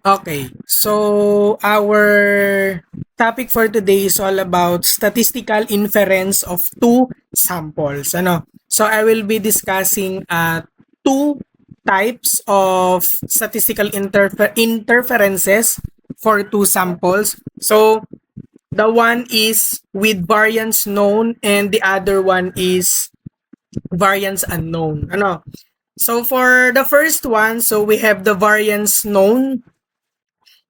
Okay, so our topic for today is all about statistical inference of two samples. Ano? So I will be discussing two types of statistical interferences for two samples. So the one is with variance known and the other one is variance unknown. Ano? So for the first one, so we have the variance known.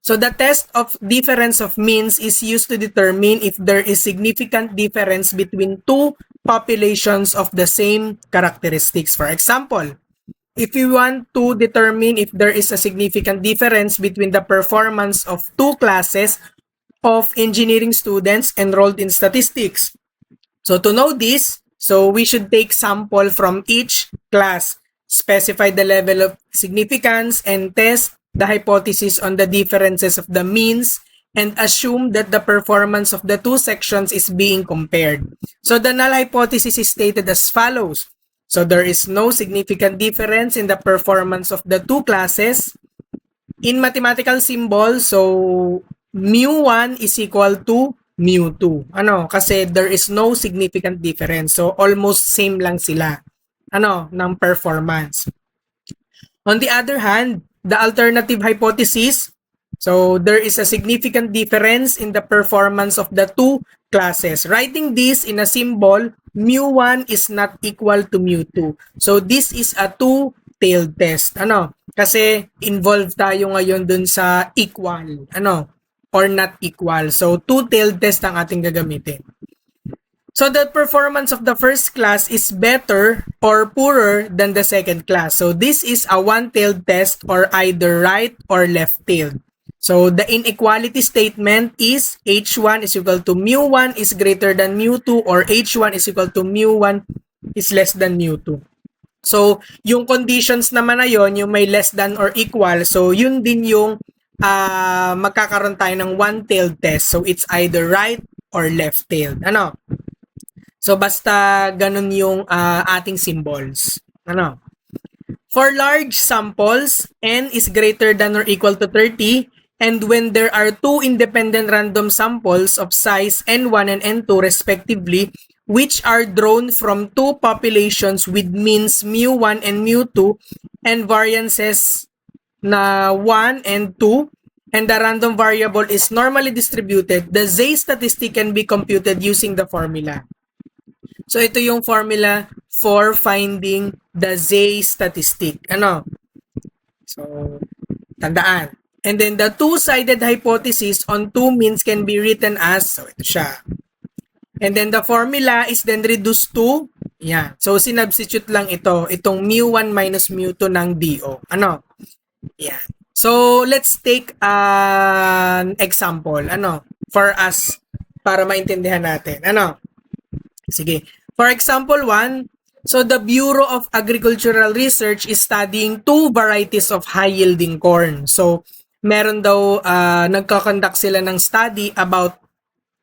So the test of difference of means is used to determine if there is significant difference between two populations of the same characteristics. For example, if you want to determine if there is a significant difference between the performance of two classes of engineering students enrolled in statistics. So to know this, so we should take sample from each class, specify the level of significance, and test the hypothesis on the differences of the means, and assume that the performance of the two sections is being compared. So the null hypothesis is stated as follows. So there is no significant difference in the performance of the two classes. In mathematical symbol, so mu1 is equal to mu2. Ano? Kasi there is no significant difference. So almost same lang sila. Ano? Ng performance. On the other hand, the alternative hypothesis, so there is a significant difference in the performance of the two classes. Writing this in a symbol, mu1 is not equal to mu2. So this is a two-tailed test. Ano? Kasi involved tayo ngayon dun sa equal. Ano? Or not equal. So two-tailed test ang ating gagamitin. So the performance of the first class is better or poorer than the second class. So this is a one-tailed test or either right or left-tailed. So the inequality statement is H1 is equal to mu1 is greater than mu2 or H1 is equal to mu1 is less than mu2. So yung conditions naman na yon, yung may less than or equal, so yun din yung magkakaroon tayo ng one-tailed test. So it's either right or left-tailed. Ano? So basta ganun yung ating symbols. Ano? For large samples, n is greater than or equal to 30, and when there are two independent random samples of size n1 and n2 respectively, which are drawn from two populations with means mu1 and mu2 and variances na 1 and 2, and the random variable is normally distributed, the Z statistic can be computed using the formula. So ito yung formula for finding the Z statistic. Ano? So, tandaan. And then the two-sided hypothesis on two means can be written as, so ito siya. And then the formula is then reduced to, yan. So sinubstitute lang ito, itong mu1 minus mu2 ng DO. Ano? Yan. So let's take an example, ano, for us, para maintindihan natin. Ano? Sige. For example 1, so the Bureau of Agricultural Research is studying two varieties of high-yielding corn. So, meron daw, nagkakonduct sila ng study about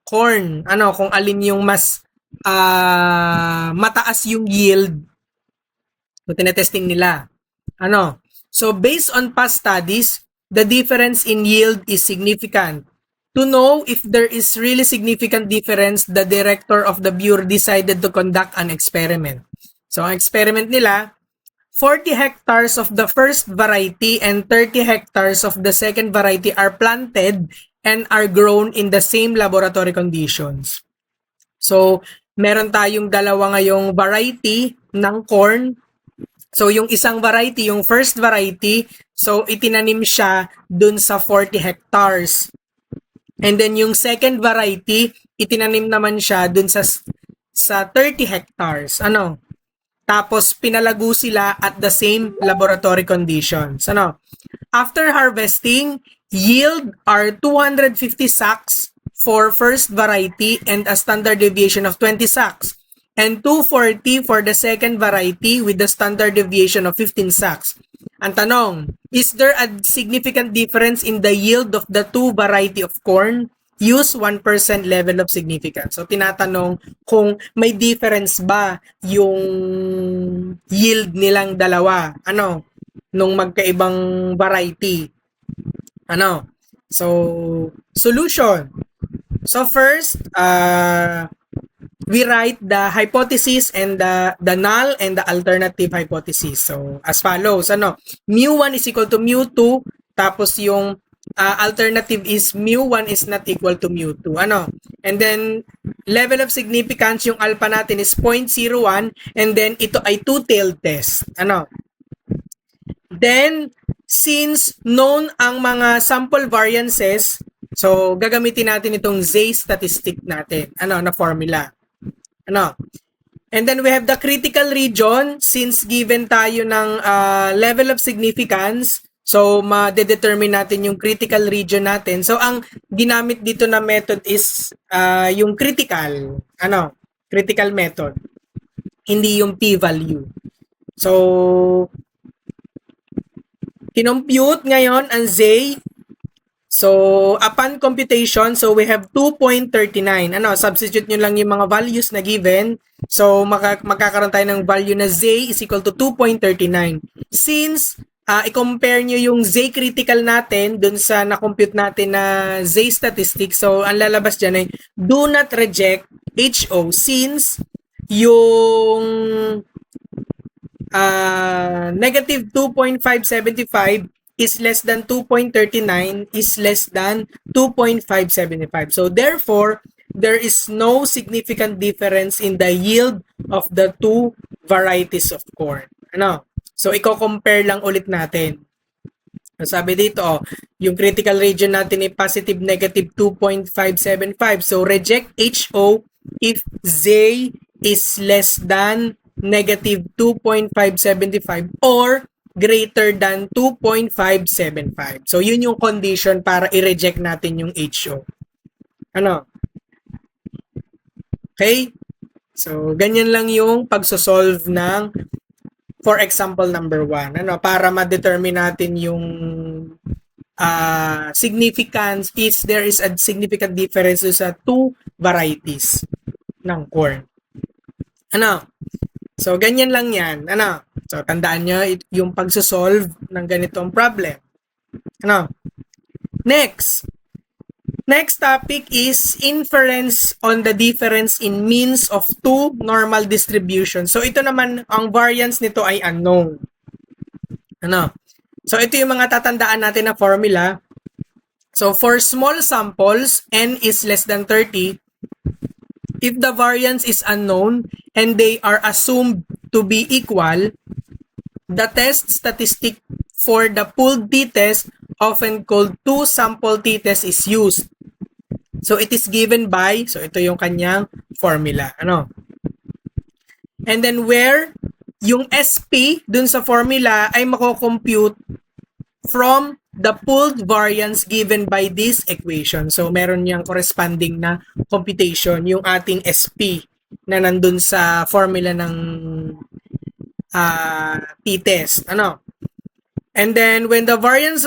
corn. Ano, kung alin yung mas mataas yung yield. So, tinetesting nila. Ano? So, based on past studies, the difference in yield is significant. To know if there is really significant difference, the director of the Bureau decided to conduct an experiment. So, ang experiment nila, 40 hectares of the first variety and 30 hectares of the second variety are planted and are grown in the same laboratory conditions. So, meron tayong dalawa ngayong variety ng corn. So, yung isang variety, yung first variety, so itinanim siya dun sa 40 hectares. And then yung second variety, itinanim naman siya dun sa 30 hectares. Ano? Tapos pinalago sila at the same laboratory conditions. Ano? After harvesting, yield are 250 sacks for first variety and a standard deviation of 20 sacks. And 240 for the second variety with the standard deviation of 15 sacks. Ang tanong, is there a significant difference in the yield of the two variety of corn? Use 1% level of significance. So, tinatanong kung may difference ba yung yield nilang dalawa. Ano? Nung magkaibang variety. Ano? So, solution. So first, we write the hypothesis and the null and the alternative hypothesis. So, as follows, mu1 is equal to mu2, tapos yung alternative is mu1 is not equal to mu2. And then, level of significance, yung alpha natin is 0.01, and then ito ay two-tailed test. Then, since known ang mga sample variances, so gagamitin natin itong Z statistic natin, na formula. And then we have the critical region. Since given tayo ng level of significance, so ma-determine natin yung critical region natin. So ang ginamit dito na method is yung critical method, hindi yung p-value. So kinompute ngayon ang Z. So, upon computation, so we have 2.39. Substitute nyo lang yung mga values na given. So, magkakaroon tayo ng value na Z is equal to 2.39. Since, i-compare nyo yung Z critical natin dun sa na-compute natin na Z statistic. So, ang lalabas dyan ay do not reject HO since yung negative 2.575 is less than 2.39 is less than 2.575. So therefore, there is no significant difference in the yield of the two varieties of corn. So i-compare lang ulit natin. So, sabi dito, yung critical region natin ay positive negative 2.575. So reject HO if Z is less than negative 2.575 or greater than 2.575. So, yun yung condition para i-reject natin yung HO. Okay? So, ganyan lang yung pagsosolve ng for example number 1. Para ma-determine natin yung significance if there is a significant difference sa two varieties ng corn. So, ganyan lang yan. So, tandaan nyo yung pagsosolve ng ganitong problem. Next topic is inference on the difference in means of two normal distributions. So, ito naman, ang variance nito ay unknown. So, ito yung mga tatandaan natin na formula. So, for small samples, n is less than 30, if the variance is unknown and they are assumed to be equal, the test statistic for the pooled t-test, often called two-sample t-test, is used. So, it is given by, so ito yung kanyang formula. And then where yung SP dun sa formula ay mako-compute from the pooled variance given by this equation. So, meron niyang corresponding na computation, yung ating SP na nandun sa formula ng t-test. And then, when the variance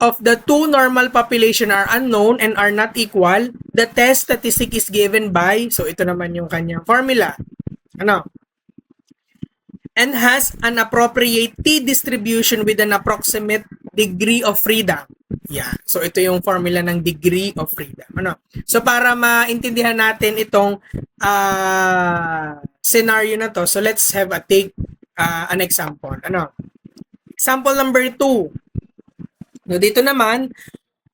of the two normal population are unknown and are not equal, the test statistic is given by, so ito naman yung kanyang formula. And has an appropriate t-distribution with an approximate degree of freedom. Yeah. So, ito yung formula ng degree of freedom. So, para maintindihan natin itong scenario na to, so let's have an example. Example number 2. So, dito naman,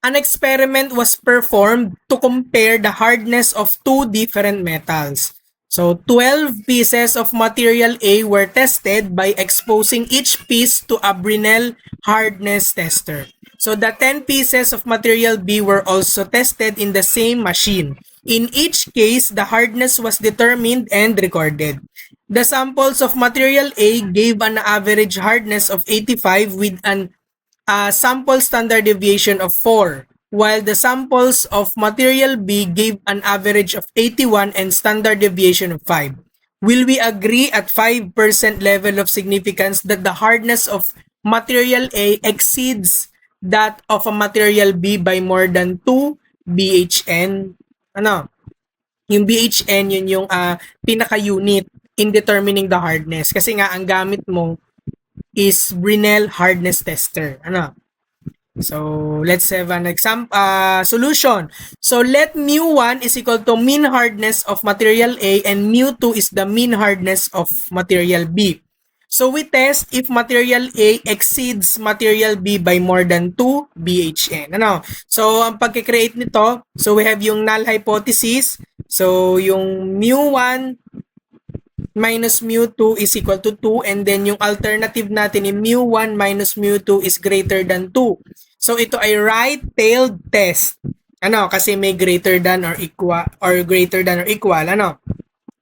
an experiment was performed to compare the hardness of two different metals. So, 12 pieces of material A were tested by exposing each piece to a Brinell hardness tester. So, the 10 pieces of material B were also tested in the same machine. In each case, the hardness was determined and recorded. The samples of material A gave an average hardness of 85 with an sample standard deviation of 4, while the samples of material B gave an average of 81 and standard deviation of 5. Will we agree at 5% level of significance that the hardness of material A exceeds that of a material B by more than 2 BHN? Yung BHN, yun yung pinaka-unit in determining the hardness. Kasi nga, ang gamit mo is Brinell hardness tester. So, let's have an solution. So, let mu1 is equal to mean hardness of material A and mu2 is the mean hardness of material B. So, we test if material A exceeds material B by more than 2 BHN. Ano? So, ang pagkikreate nito, so we have yung null hypothesis. So, yung mu1 minus mu2 is equal to 2 and then yung alternative natin ni mu1 minus mu2 is greater than 2. So ito ay right-tailed test. Ano? Kasi may greater than or equal or greater than or equal. Ano?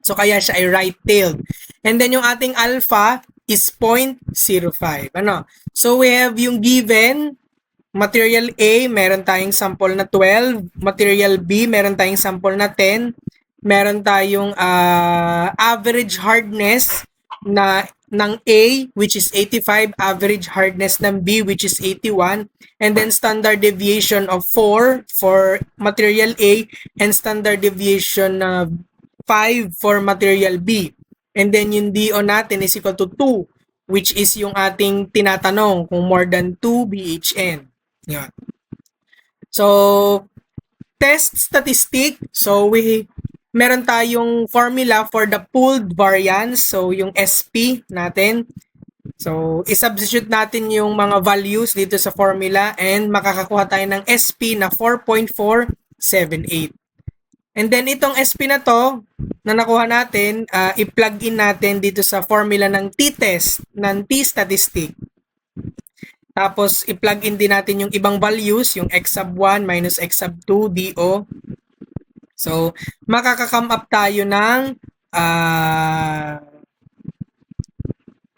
So kaya siya ay right-tailed. And then yung ating alpha is 0.05. Ano? So we have yung given material A, meron tayong sample na 12. Material B, meron tayong sample na 10. Meron tayong average hardness ng A, which is 85, average hardness ng B, which is 81, and then standard deviation of 4 for material A, and standard deviation na 5 for material B. And then yung DO natin is equal to 2, which is yung ating tinatanong kung more than 2 BHN. Yan. So, test statistic. So, meron tayong formula for the pooled variance. So, yung SP natin. So, isubstitute natin yung mga values dito sa formula and makakakuha tayo ng SP na 4.478. And then, itong SP na to, na nakuha natin, i-plug in natin dito sa formula ng t-test, ng t-statistic. Tapos, i-plug in din natin yung ibang values, yung x sub 1 minus x sub 2, DO. So, makaka-come up tayo ng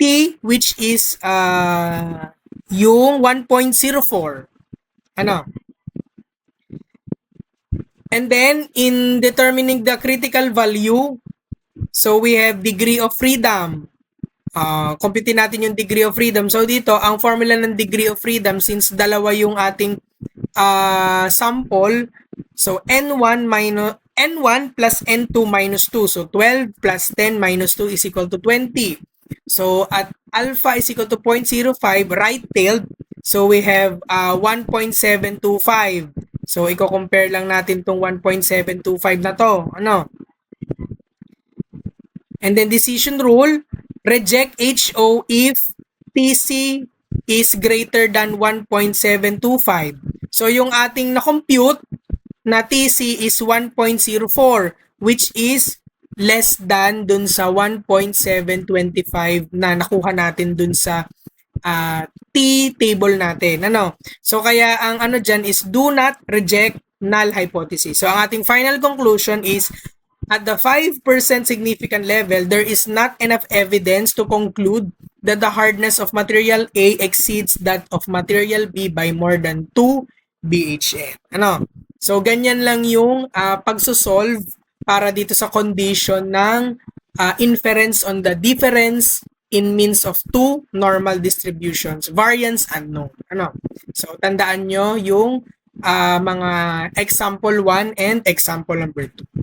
T, which is yung 1.04. Ano? And then, in determining the critical value, so we have degree of freedom. Compute natin yung degree of freedom. So, dito, ang formula ng degree of freedom, since dalawa yung ating sample, so N1 plus N2 minus 2. So 12 plus 10 minus 2 is equal to 20. So at alpha is equal to 0.05, right-tailed. So we have 1.725. So i-compare lang natin tong 1.725 na to. Ano? And then decision rule, reject HO if TC is greater than 1.725. So yung ating na-compute na TC is 1.04, which is less than dun sa 1.725 na nakuha natin dun sa T table natin. Ano? So kaya ang ano dyan is do not reject null hypothesis. So ang ating final conclusion is at the 5% significant level, there is not enough evidence to conclude that the hardness of material A exceeds that of material B by more than 2 BHN. Ano? So, ganyan lang yung pagsosolve para dito sa condition ng inference on the difference in means of two normal distributions, variance unknown. Ano? So, tandaan nyo yung mga example 1 and example number 2.